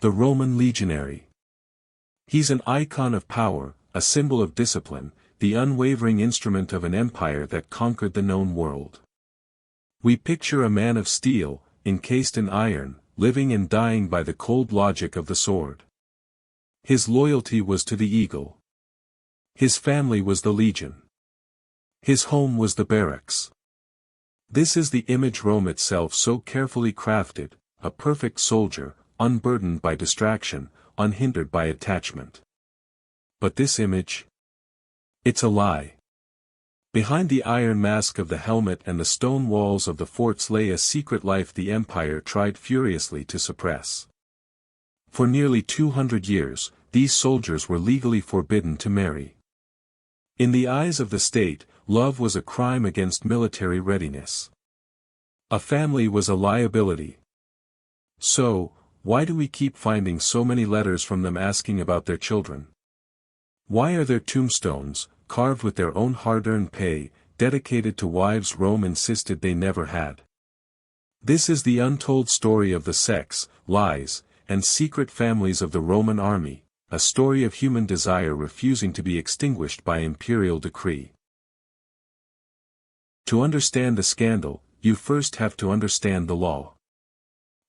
The Roman legionary. He's an icon of power, a symbol of discipline, the unwavering instrument of an empire that conquered the known world. We picture a man of steel, encased in iron, living and dying by the cold logic of the sword. His loyalty was to the eagle. His family was the legion. His home was the barracks. This is the image Rome itself so carefully crafted, a perfect soldier, unburdened by distraction, unhindered by attachment. But this image? It's a lie. Behind the iron mask of the helmet and the stone walls of the forts lay a secret life the empire tried furiously to suppress. For nearly 200 years, these soldiers were legally forbidden to marry. In the eyes of the state, love was a crime against military readiness. A family was a liability. So, why do we keep finding so many letters from them asking about their children? Why are their tombstones, carved with their own hard-earned pay, dedicated to wives Rome insisted they never had? This is the untold story of the sex, lies, and secret families of the Roman army, a story of human desire refusing to be extinguished by imperial decree. To understand the scandal, you first have to understand the law.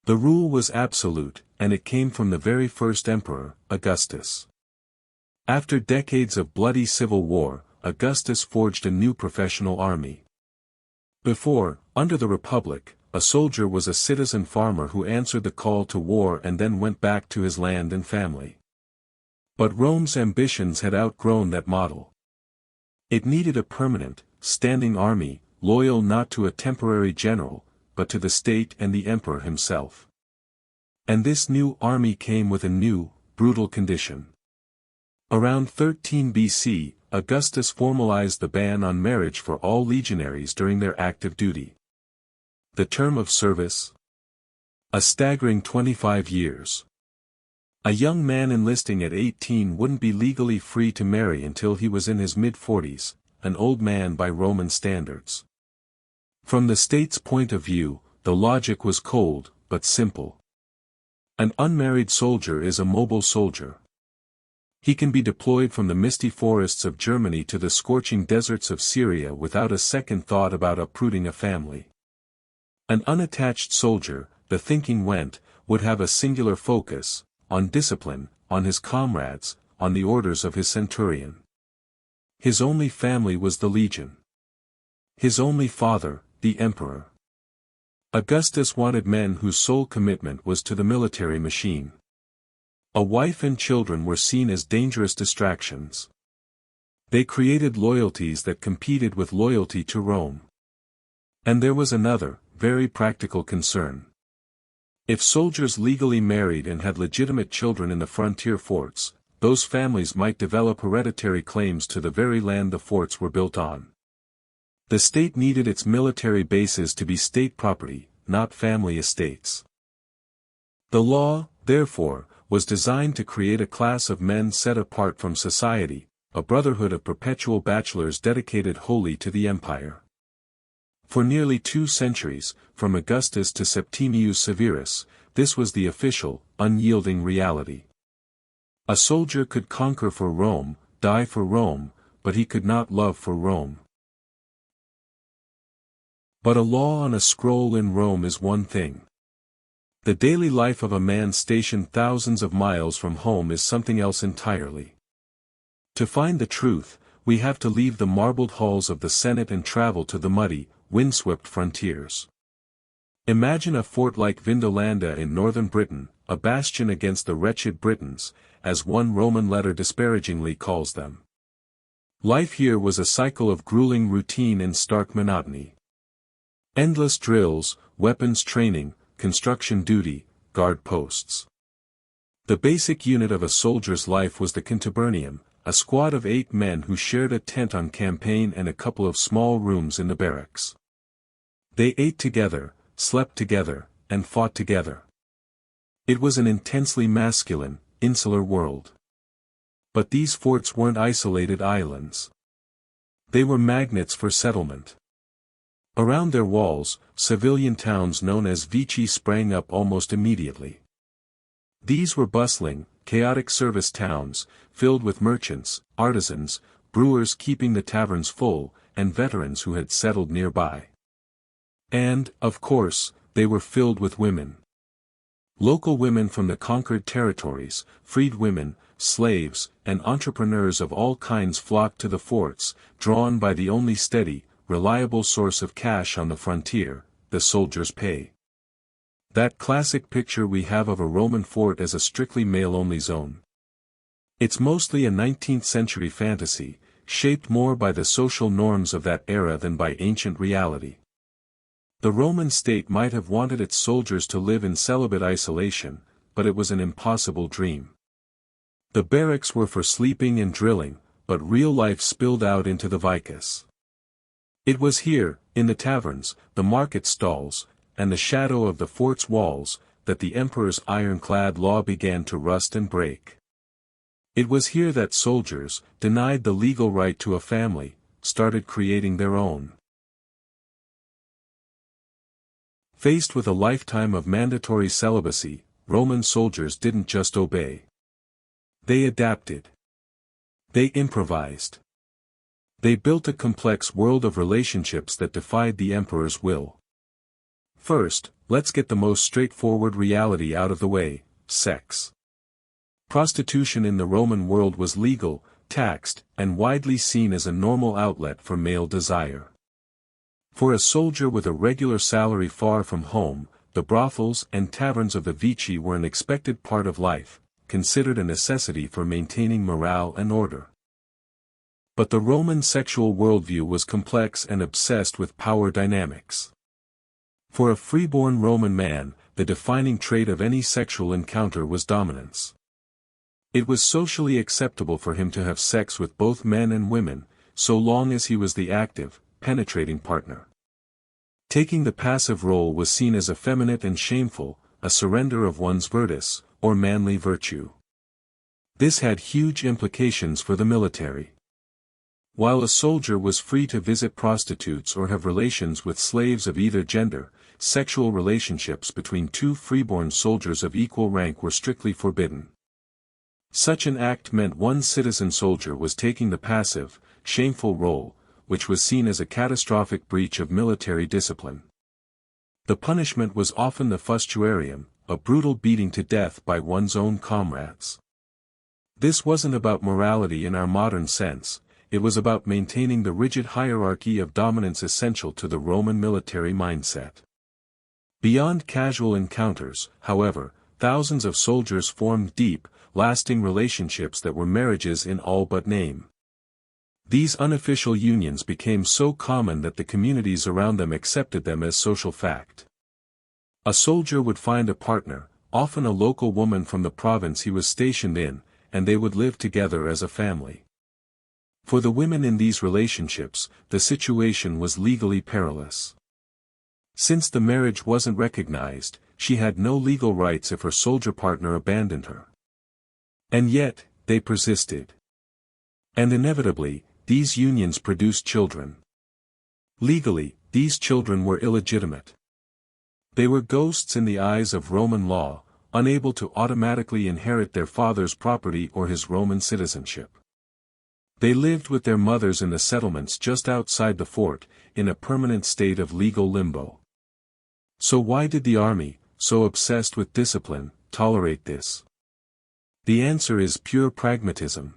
The rule was absolute, and it came from the very first emperor, Augustus. After decades of bloody civil war, Augustus forged a new professional army. Before, under the Republic, a soldier was a citizen farmer who answered the call to war and then went back to his land and family. But Rome's ambitions had outgrown that model. It needed a permanent, standing army, loyal not to a temporary general, but to the state and the emperor himself. And this new army came with a new, brutal condition. Around 13 BC, Augustus formalized the ban on marriage for all legionaries during their active duty. The term of service? A staggering 25 years. A young man enlisting at 18 wouldn't be legally free to marry until he was in his mid-40s, an old man by Roman standards. From the state's point of view, the logic was cold, but simple. An unmarried soldier is a mobile soldier. He can be deployed from the misty forests of Germany to the scorching deserts of Syria without a second thought about uprooting a family. An unattached soldier, the thinking went, would have a singular focus, on discipline, on his comrades, on the orders of his centurion. His only family was the legion. His only father, the emperor. Augustus wanted men whose sole commitment was to the military machine. A wife and children were seen as dangerous distractions. They created loyalties that competed with loyalty to Rome. And there was another, very practical concern. If soldiers legally married and had legitimate children in the frontier forts, those families might develop hereditary claims to the very land the forts were built on. The state needed its military bases to be state property, not family estates. The law, therefore, was designed to create a class of men set apart from society, a brotherhood of perpetual bachelors dedicated wholly to the empire. For nearly 2 centuries, from Augustus to Septimius Severus, this was the official, unyielding reality. A soldier could conquer for Rome, die for Rome, but he could not love for Rome. But a law on a scroll in Rome is one thing. The daily life of a man stationed thousands of miles from home is something else entirely. To find the truth, we have to leave the marbled halls of the Senate and travel to the muddy, windswept frontiers. Imagine a fort like Vindolanda in northern Britain, a bastion against the wretched Britons, as one Roman letter disparagingly calls them. Life here was a cycle of grueling routine and stark monotony. Endless drills, weapons training, construction duty, guard posts. The basic unit of a soldier's life was the Cantaburnium, a squad of 8 men who shared a tent on campaign and a couple of small rooms in the barracks. They ate together, slept together, and fought together. It was an intensely masculine, insular world. But these forts weren't isolated islands. They were magnets for settlement. Around their walls, civilian towns known as vici sprang up almost immediately. These were bustling, chaotic service towns, filled with merchants, artisans, brewers keeping the taverns full, and veterans who had settled nearby. And, of course, they were filled with women. Local women from the conquered territories, freed women, slaves, and entrepreneurs of all kinds flocked to the forts, drawn by the only steady, reliable source of cash on the frontier, the soldier's pay. That classic picture we have of a Roman fort as a strictly male-only zone. It's mostly a 19th-century fantasy, shaped more by the social norms of that era than by ancient reality. The Roman state might have wanted its soldiers to live in celibate isolation, but it was an impossible dream. The barracks were for sleeping and drilling, but real life spilled out into the vicus. It was here, in the taverns, the market stalls, and the shadow of the fort's walls, that the emperor's ironclad law began to rust and break. It was here that soldiers, denied the legal right to a family, started creating their own. Faced with a lifetime of mandatory celibacy, Roman soldiers didn't just obey. They adapted. They improvised. They built a complex world of relationships that defied the emperor's will. First, let's get the most straightforward reality out of the way: sex. Prostitution in the Roman world was legal, taxed, and widely seen as a normal outlet for male desire. For a soldier with a regular salary far from home, the brothels and taverns of the Vici were an expected part of life, considered a necessity for maintaining morale and order. But the Roman sexual worldview was complex and obsessed with power dynamics. For a freeborn Roman man, the defining trait of any sexual encounter was dominance. It was socially acceptable for him to have sex with both men and women, so long as he was the active, penetrating partner. Taking the passive role was seen as effeminate and shameful, a surrender of one's virtus, or manly virtue. This had huge implications for the military. While a soldier was free to visit prostitutes or have relations with slaves of either gender, sexual relationships between two freeborn soldiers of equal rank were strictly forbidden. Such an act meant one citizen soldier was taking the passive, shameful role, which was seen as a catastrophic breach of military discipline. The punishment was often the fustuarium, a brutal beating to death by one's own comrades. This wasn't about morality in our modern sense, it was about maintaining the rigid hierarchy of dominance essential to the Roman military mindset. Beyond casual encounters, however, thousands of soldiers formed deep, lasting relationships that were marriages in all but name. These unofficial unions became so common that the communities around them accepted them as social fact. A soldier would find a partner, often a local woman from the province he was stationed in, and they would live together as a family. For the women in these relationships, the situation was legally perilous. Since the marriage wasn't recognized, she had no legal rights if her soldier partner abandoned her. And yet, they persisted. And inevitably, these unions produced children. Legally, these children were illegitimate. They were ghosts in the eyes of Roman law, unable to automatically inherit their father's property or his Roman citizenship. They lived with their mothers in the settlements just outside the fort, in a permanent state of legal limbo. So why did the army, so obsessed with discipline, tolerate this? The answer is pure pragmatism.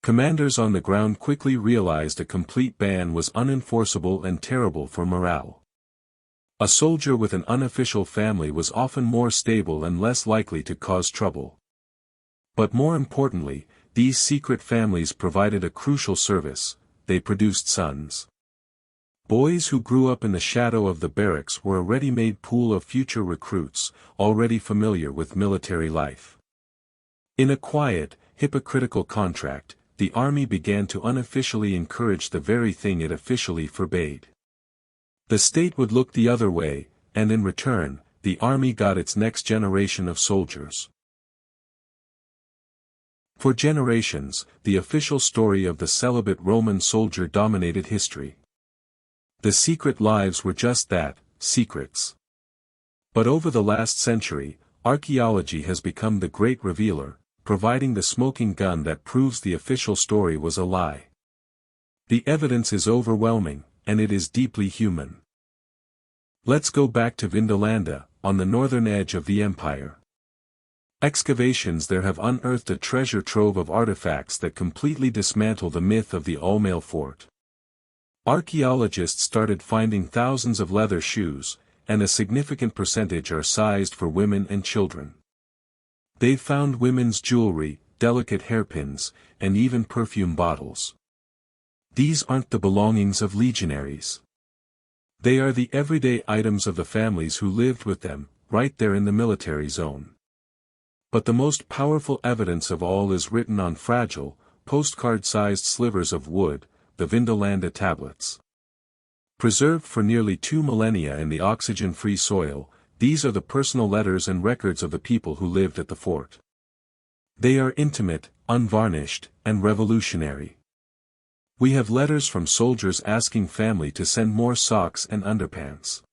Commanders on the ground quickly realized a complete ban was unenforceable and terrible for morale. A soldier with an unofficial family was often more stable and less likely to cause trouble. But more importantly, these secret families provided a crucial service: they produced sons. Boys who grew up in the shadow of the barracks were a ready-made pool of future recruits, already familiar with military life. In a quiet, hypocritical contract, the army began to unofficially encourage the very thing it officially forbade. The state would look the other way, and in return, the army got its next generation of soldiers. For generations, the official story of the celibate Roman soldier dominated history. The secret lives were just that, secrets. But over the last century, archaeology has become the great revealer, providing the smoking gun that proves the official story was a lie. The evidence is overwhelming, and it is deeply human. Let's go back to Vindolanda, on the northern edge of the empire. Excavations there have unearthed a treasure trove of artifacts that completely dismantle the myth of the all-male fort. Archaeologists started finding thousands of leather shoes, and a significant percentage are sized for women and children. They've found women's jewelry, delicate hairpins, and even perfume bottles. These aren't the belongings of legionaries. They are the everyday items of the families who lived with them, right there in the military zone. But the most powerful evidence of all is written on fragile, postcard-sized slivers of wood, the Vindolanda tablets. Preserved for nearly 2 millennia in the oxygen-free soil, these are the personal letters and records of the people who lived at the fort. They are intimate, unvarnished, and revolutionary. We have letters from soldiers asking family to send more socks and underpants.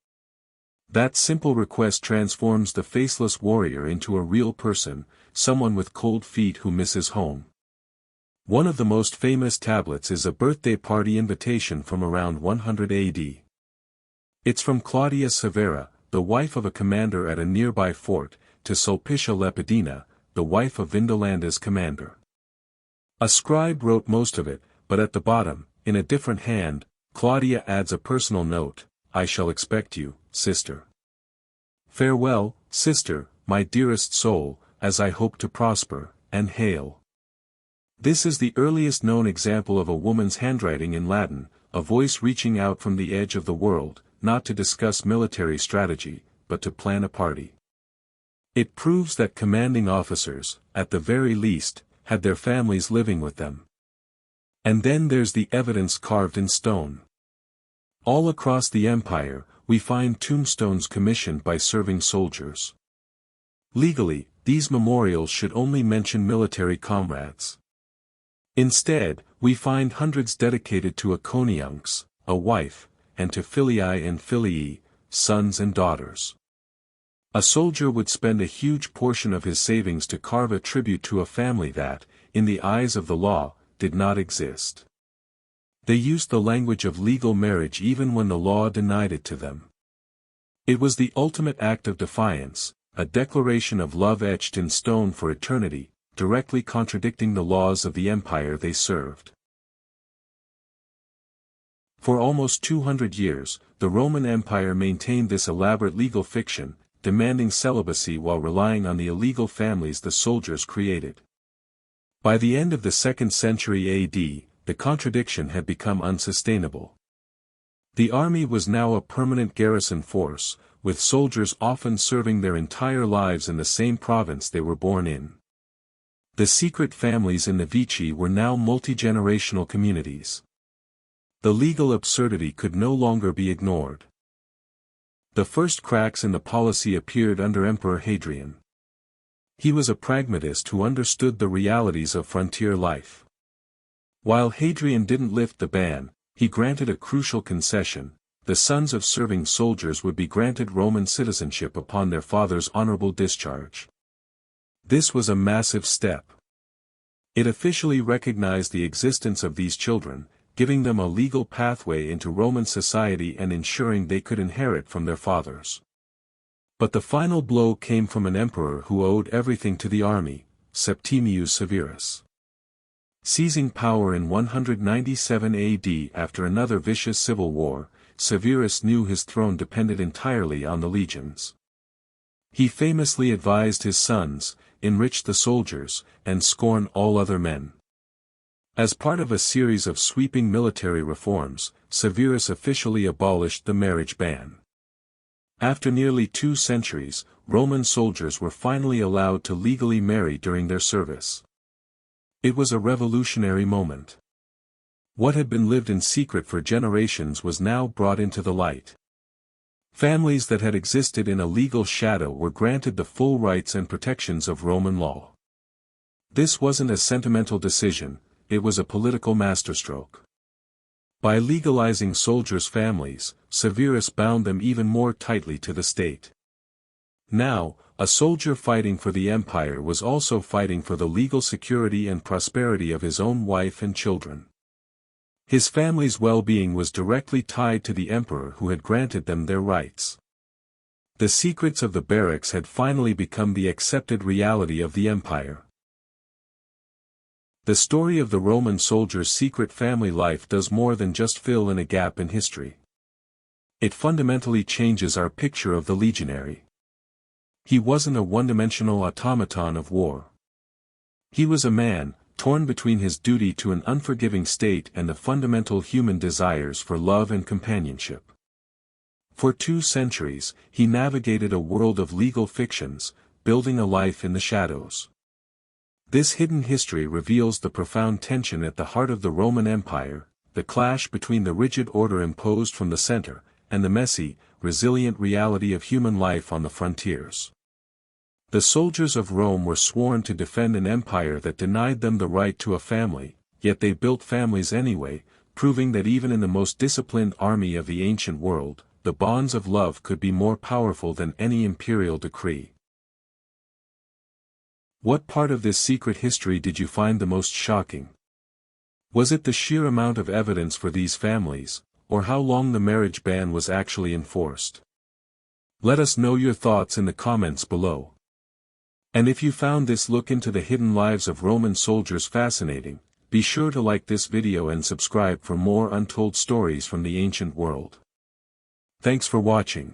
That simple request transforms the faceless warrior into a real person, someone with cold feet who misses home. One of the most famous tablets is a birthday party invitation from around 100 AD. It's from Claudia Severa, the wife of a commander at a nearby fort, to Sulpicia Lepidina, the wife of Vindolanda's commander. A scribe wrote most of it, but at the bottom, in a different hand, Claudia adds a personal note: "I shall expect you, sister. Farewell, sister, my dearest soul, as I hope to prosper, and hail." This is the earliest known example of a woman's handwriting in Latin, a voice reaching out from the edge of the world, not to discuss military strategy, but to plan a party. It proves that commanding officers, at the very least, had their families living with them. And then there's the evidence carved in stone. All across the empire, we find tombstones commissioned by serving soldiers. Legally, these memorials should only mention military comrades. Instead, we find hundreds dedicated to a conjunx, a wife, and to filii and filii, sons and daughters. A soldier would spend a huge portion of his savings to carve a tribute to a family that, in the eyes of the law, did not exist. They used the language of legal marriage even when the law denied it to them. It was the ultimate act of defiance, a declaration of love etched in stone for eternity, directly contradicting the laws of the empire they served. For almost 200 years, the Roman Empire maintained this elaborate legal fiction, demanding celibacy while relying on the illegal families the soldiers created. By the end of the 2nd century AD, the contradiction had become unsustainable. The army was now a permanent garrison force, with soldiers often serving their entire lives in the same province they were born in. The secret families in the Vici were now multi-generational communities. The legal absurdity could no longer be ignored. The first cracks in the policy appeared under Emperor Hadrian. He was a pragmatist who understood the realities of frontier life. While Hadrian didn't lift the ban, he granted a crucial concession: the sons of serving soldiers would be granted Roman citizenship upon their father's honorable discharge. This was a massive step. It officially recognized the existence of these children, giving them a legal pathway into Roman society and ensuring they could inherit from their fathers. But the final blow came from an emperor who owed everything to the army, Septimius Severus. Seizing power in 197 AD after another vicious civil war, Severus knew his throne depended entirely on the legions. He famously advised his sons, enrich the soldiers, and scorn all other men. As part of a series of sweeping military reforms, Severus officially abolished the marriage ban. After nearly 2 centuries, Roman soldiers were finally allowed to legally marry during their service. It was a revolutionary moment. What had been lived in secret for generations was now brought into the light. Families that had existed in a legal shadow were granted the full rights and protections of Roman law. This wasn't a sentimental decision, it was a political masterstroke. By legalizing soldiers' families, Severus bound them even more tightly to the state. Now, a soldier fighting for the empire was also fighting for the legal security and prosperity of his own wife and children. His family's well-being was directly tied to the emperor who had granted them their rights. The secrets of the barracks had finally become the accepted reality of the empire. The story of the Roman soldier's secret family life does more than just fill in a gap in history. It fundamentally changes our picture of the legionary. He wasn't a one-dimensional automaton of war. He was a man, torn between his duty to an unforgiving state and the fundamental human desires for love and companionship. For 2 centuries, he navigated a world of legal fictions, building a life in the shadows. This hidden history reveals the profound tension at the heart of the Roman Empire, the clash between the rigid order imposed from the center, and the messy, resilient reality of human life on the frontiers. The soldiers of Rome were sworn to defend an empire that denied them the right to a family, yet they built families anyway, proving that even in the most disciplined army of the ancient world, the bonds of love could be more powerful than any imperial decree. What part of this secret history did you find the most shocking? Was it the sheer amount of evidence for these families, or how long the marriage ban was actually enforced? Let us know your thoughts in the comments below. And if you found this look into the hidden lives of Roman soldiers fascinating, be sure to like this video and subscribe for more untold stories from the ancient world. Thanks for watching.